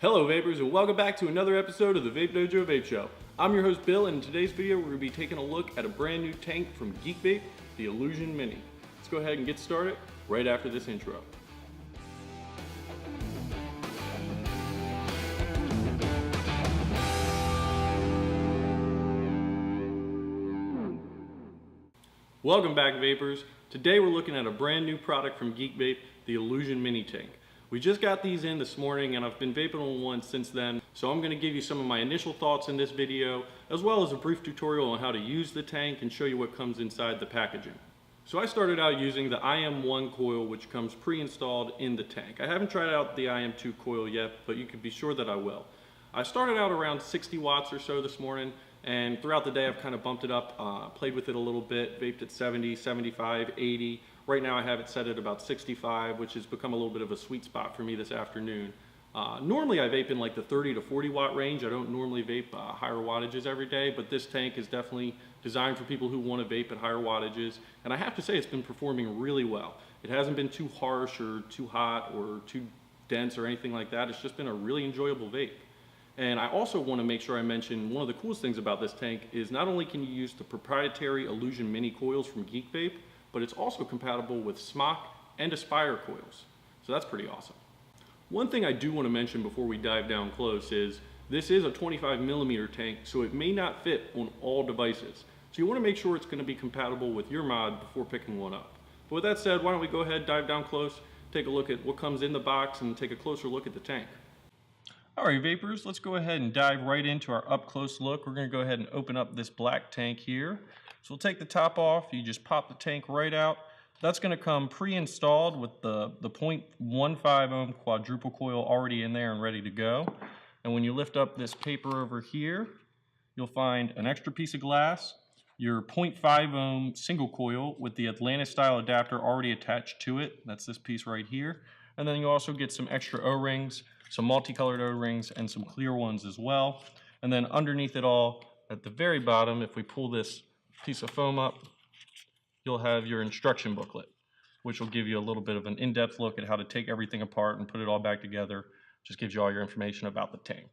Hello vapors and welcome back to another episode of the Vape Dojo Vape Show. I'm your host Bill, and in today's video we're going to be taking a look at a brand new tank from Geek Vape, the Illusion Mini. Let's go ahead and get started right after this intro. Welcome back vapors. Today we're looking at a brand new product from Geek Vape, the Illusion Mini Tank. We just got these in this morning and I've been vaping on one since then, so I'm going to give you some of my initial thoughts in this video, as well as a brief tutorial on how to use the tank and show you what comes inside the packaging. So I started out using the IM1 coil, which comes pre-installed in the tank. I haven't tried out the IM2 coil yet, but you can be sure that I will. I started out around 60 watts or so this morning, and throughout the day I've kind of bumped it up, played with it a little bit, vaped at 70, 75, 80. Right now I have it set at about 65, which has become a little bit of a sweet spot for me this afternoon. Normally I vape in like the 30 to 40 watt range. I don't normally vape higher wattages every day, but this tank is definitely designed for people who want to vape at higher wattages. And I have to say it's been performing really well. It hasn't been too harsh or too hot or too dense or anything like that. It's just been a really enjoyable vape. And I also want to make sure I mention one of the coolest things about this tank is not only can you use the proprietary Illusion Mini coils from Geek Vape, but it's also compatible with Smock and Aspire coils. So that's pretty awesome. One thing I do want to mention before we dive down close is this is a 25mm tank, so it may not fit on all devices. So you want to make sure it's going to be compatible with your mod before picking one up. But with that said, why don't we go ahead, dive down close, take a look at what comes in the box, and take a closer look at the tank. Alright vapors, let's go ahead and dive right into our up close look. We're going to go ahead and open up this black tank here. So we'll take the top off, you just pop the tank right out. That's going to come pre-installed with the 0.15 ohm quadruple coil already in there and ready to go. And when you lift up this paper over here, you'll find an extra piece of glass, your 0.5 ohm single coil with the Atlantis style adapter already attached to it. That's this piece right here. And then you also get some extra O-rings, some multicolored O-rings, and some clear ones as well. And then underneath it all, at the very bottom, if we pull this piece of foam up, you'll have your instruction booklet, which will give you a little bit of an in-depth look at how to take everything apart and put it all back together. Just gives you all your information about the tank.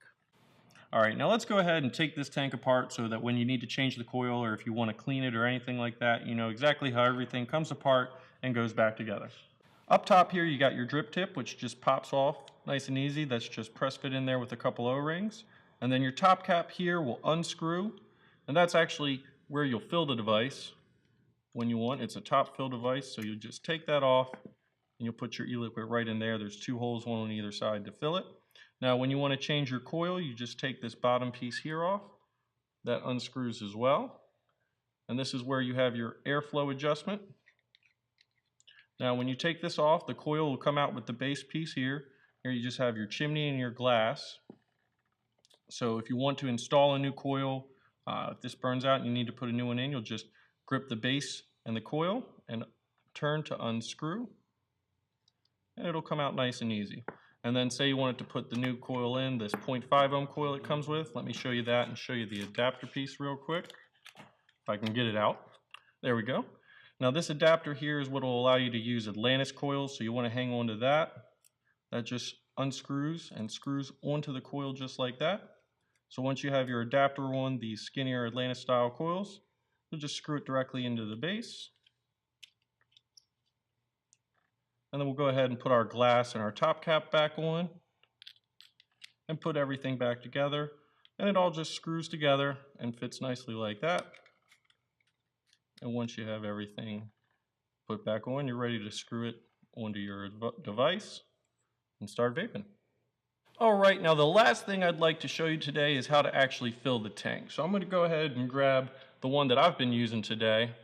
All right, now let's go ahead and take this tank apart so that when you need to change the coil or if you want to clean it or anything like that, you know exactly how everything comes apart and goes back together. Up top here, you got your drip tip, which just pops off nice and easy. That's just press fit in there with a couple O-rings. And then your top cap here will unscrew, and that's actually where you'll fill the device when you want. It's a top fill device, so you just take that off and you'll put your e-liquid right in there. There's two holes, one on either side to fill it. Now when you want to change your coil, you just take this bottom piece here off. That unscrews as well. And this is where you have your airflow adjustment. Now when you take this off, the coil will come out with the base piece here. Here you just have your chimney and your glass. So if you want to install a new coil, if this burns out and you need to put a new one in, you'll just grip the base and the coil and turn to unscrew, and it'll come out nice and easy. And then say you wanted to put the new coil in, this 0.5 ohm coil it comes with. Let me show you that and show you the adapter piece real quick, if I can get it out. There we go. Now this adapter here is what will allow you to use Atlantis coils, so you want to hang on to that. That just unscrews and screws onto the coil just like that. So once you have your adapter on these skinnier Atlantis style coils, you'll just screw it directly into the base. And then we'll go ahead and put our glass and our top cap back on and put everything back together. And it all just screws together and fits nicely like that. And once you have everything put back on, you're ready to screw it onto your device and start vaping. Alright, now the last thing I'd like to show you today is how to actually fill the tank. So I'm going to go ahead and grab the one that I've been using today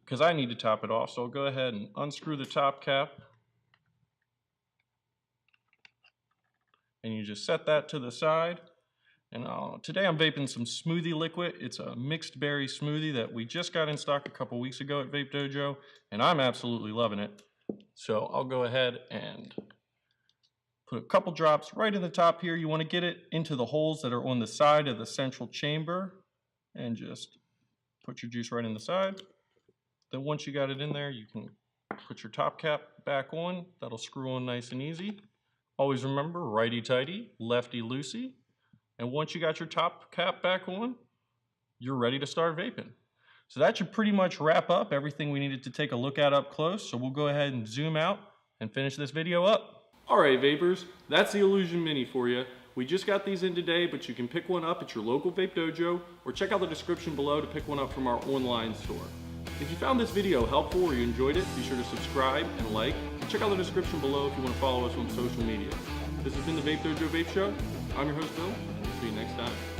because I need to top it off. So I'll go ahead and unscrew the top cap. And you just set that to the side. And today I'm vaping some smoothie liquid. It's a mixed berry smoothie that we just got in stock a couple weeks ago at Vape Dojo, and I'm absolutely loving it. So I'll go ahead and put a couple drops right in the top here. You want to get it into the holes that are on the side of the central chamber and just put your juice right in the side. Then once you got it in there, you can put your top cap back on. That'll screw on nice and easy. Always remember, righty-tighty, lefty-loosey. And once you got your top cap back on, you're ready to start vaping. So that should pretty much wrap up everything we needed to take a look at up close. So we'll go ahead and zoom out and finish this video up. All right, vapors, that's the Illusion Mini for you. We just got these in today, but you can pick one up at your local vape dojo or check out the description below to pick one up from our online store. If you found this video helpful or you enjoyed it, be sure to subscribe and like. And check out the description below if you want to follow us on social media. This has been the Vape Dojo Vape Show. I'm your host, Bill. See you next time.